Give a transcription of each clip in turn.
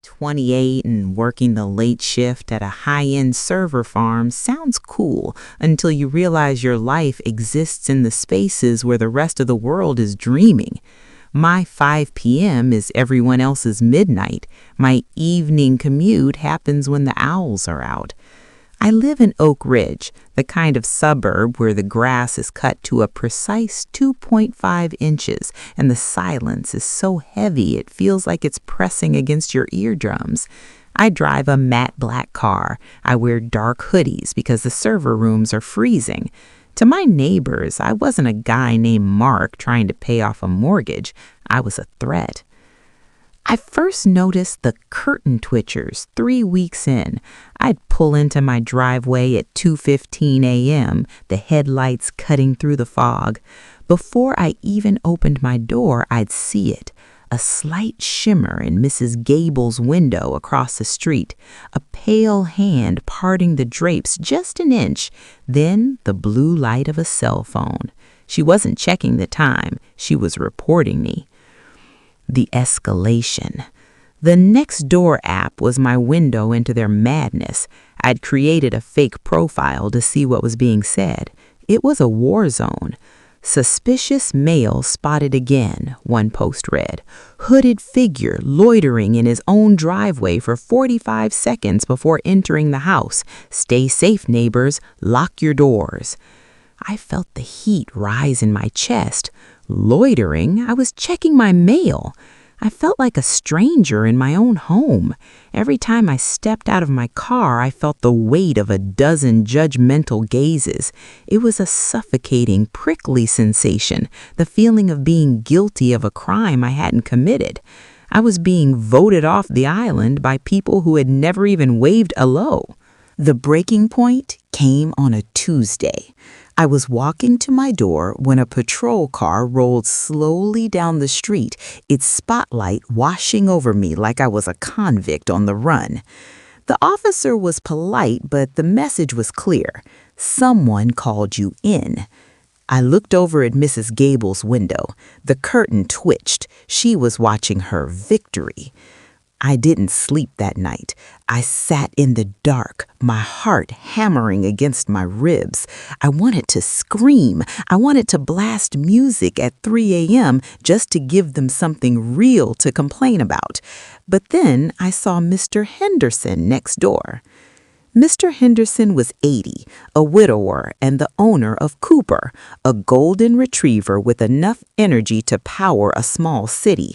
28 and working the late shift at a high-end server farm sounds cool until you realize your life exists in the spaces where the rest of the world is dreaming. My 5 p.m. is everyone else's midnight. My evening commute happens when the owls are out. I live in Oak Ridge, the kind of suburb where the grass is cut to a precise 2.5 inches and the silence is so heavy it feels like it's pressing against your eardrums. I drive a matte black car. I wear dark hoodies because the server rooms are freezing. To my neighbors, I wasn't a guy named Mark trying to pay off a mortgage. I was a threat. I first noticed the curtain twitchers 3 weeks in. I'd pull into my driveway at 2:15 a.m., the headlights cutting through the fog. Before I even opened my door, I'd see it. A slight shimmer in Mrs. Gable's window across the street, a pale hand parting the drapes just an inch, then the blue light of a cell phone. She wasn't checking the time, she was reporting me. The escalation. The Nextdoor app was my window into their madness. I'd created a fake profile to see what was being said. It was a war zone. Suspicious male spotted again, one post read. Hooded figure loitering in his own driveway for 45 seconds before entering the house. Stay safe, neighbors. Lock your doors. I felt the heat rise in my chest. Loitering, I was checking my mail. I felt like a stranger in my own home. Every time I stepped out of my car, I felt the weight of a dozen judgmental gazes. It was a suffocating, prickly sensation, the feeling of being guilty of a crime I hadn't committed. I was being voted off the island by people who had never even waved hello. The breaking point came on a Tuesday. I was walking to my door when a patrol car rolled slowly down the street, its spotlight washing over me like I was a convict on the run. The officer was polite, but the message was clear. Someone called you in. I looked over at Mrs. Gable's window. The curtain twitched. She was watching her victory. I didn't sleep that night. I sat in the dark, my heart hammering against my ribs. I wanted to scream. I wanted to blast music at 3 a.m. just to give them something real to complain about. But then I saw Mr. Henderson next door. Mr. Henderson was 80, a widower and the owner of Cooper, a golden retriever with enough energy to power a small city.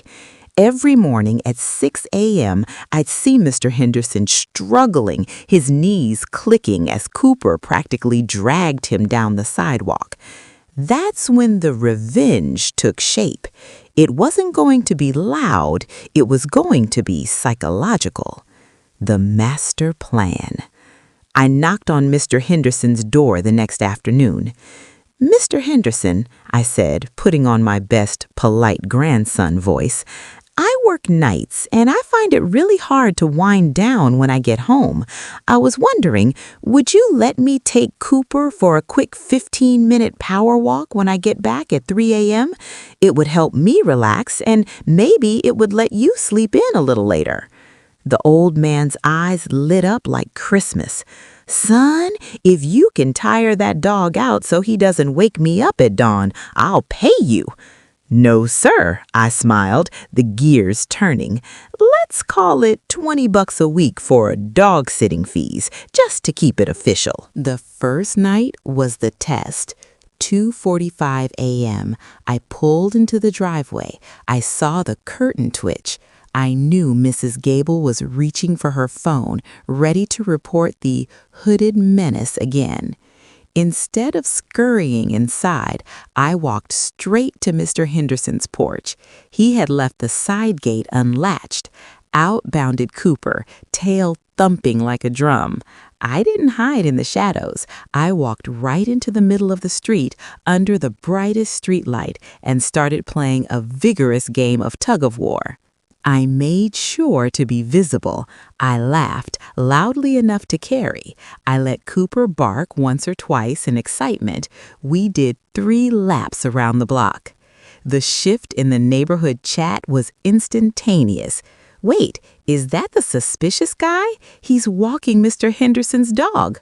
Every morning at 6 a.m., I'd see Mr. Henderson struggling, his knees clicking as Cooper practically dragged him down the sidewalk. That's when the revenge took shape. It wasn't going to be loud, it was going to be psychological. The master plan. I knocked on Mr. Henderson's door the next afternoon. "Mr. Henderson," I said, putting on my best polite grandson voice, "I work nights, and I find it really hard to wind down when I get home. I was wondering, would you let me take Cooper for a quick 15-minute power walk when I get back at 3 a.m.? It would help me relax, and maybe it would let you sleep in a little later." The old man's eyes lit up like Christmas. "Son, if you can tire that dog out so he doesn't wake me up at dawn, I'll pay you." "No, sir," I smiled, the gears turning. "Let's call it $20 a week for dog-sitting fees, just to keep it official." The first night was the test. 2:45 a.m. I pulled into the driveway. I saw the curtain twitch. I knew Mrs. Gable was reaching for her phone, ready to report the hooded menace again. Instead of scurrying inside, I walked straight to Mr. Henderson's porch. He had left the side gate unlatched. Out bounded Cooper, tail thumping like a drum. I didn't hide in the shadows. I walked right into the middle of the street under the brightest streetlight and started playing a vigorous game of tug-of-war. I made sure to be visible. I laughed, loudly enough to carry. I let Cooper bark once or twice in excitement. We did 3 laps around the block. The shift in the neighborhood chat was instantaneous. Wait, is that the suspicious guy? He's walking Mr. Henderson's dog.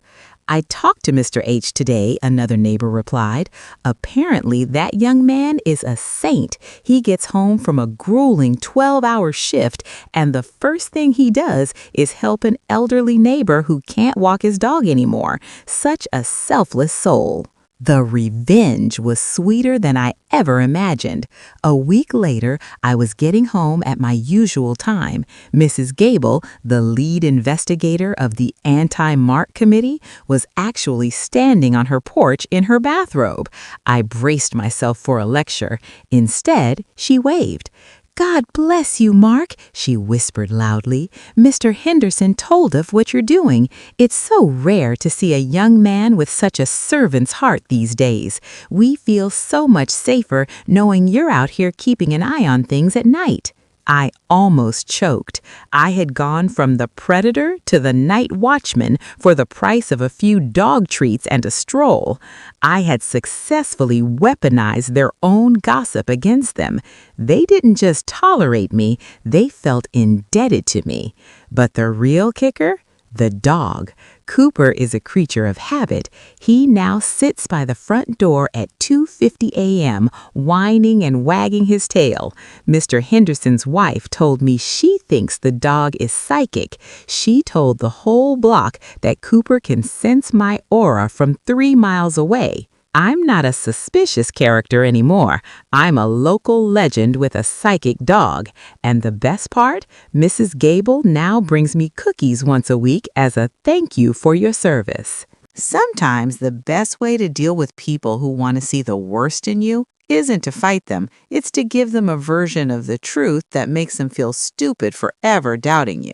I talked to Mr. H today, another neighbor replied. Apparently, that young man is a saint. He gets home from a grueling 12-hour shift, and the first thing he does is help an elderly neighbor who can't walk his dog anymore. Such a selfless soul. The revenge was sweeter than I ever imagined. A week later, I was getting home at my usual time. Mrs. Gable, the lead investigator of the Anti-Mark Committee, was actually standing on her porch in her bathrobe. I braced myself for a lecture. Instead, she waved. "God bless you, Mark," she whispered loudly. "Mr. Henderson told of what you're doing. It's so rare to see a young man with such a servant's heart these days. We feel so much safer knowing you're out here keeping an eye on things at night." I almost choked. I had gone from the predator to the night watchman for the price of a few dog treats and a stroll. I had successfully weaponized their own gossip against them. They didn't just tolerate me, they felt indebted to me. But the real kicker? The dog. Cooper is a creature of habit. He now sits by the front door at 2:50 a.m., whining and wagging his tail. Mr. Henderson's wife told me she thinks the dog is psychic. She told the whole block that Cooper can sense my aura from 3 miles away. I'm not a suspicious character anymore. I'm a local legend with a psychic dog. And the best part, Mrs. Gable now brings me cookies once a week as a thank you for your service. Sometimes the best way to deal with people who want to see the worst in you isn't to fight them. It's to give them a version of the truth that makes them feel stupid for ever doubting you.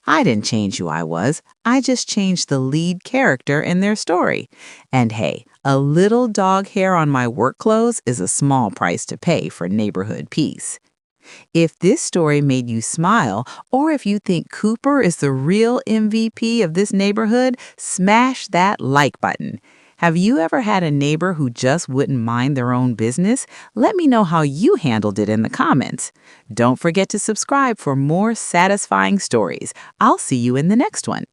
I didn't change who I was. I just changed the lead character in their story. And hey, a little dog hair on my work clothes is a small price to pay for neighborhood peace. If this story made you smile, or if you think Cooper is the real MVP of this neighborhood, smash that like button. Have you ever had a neighbor who just wouldn't mind their own business? Let me know how you handled it in the comments. Don't forget to subscribe for more satisfying stories. I'll see you in the next one.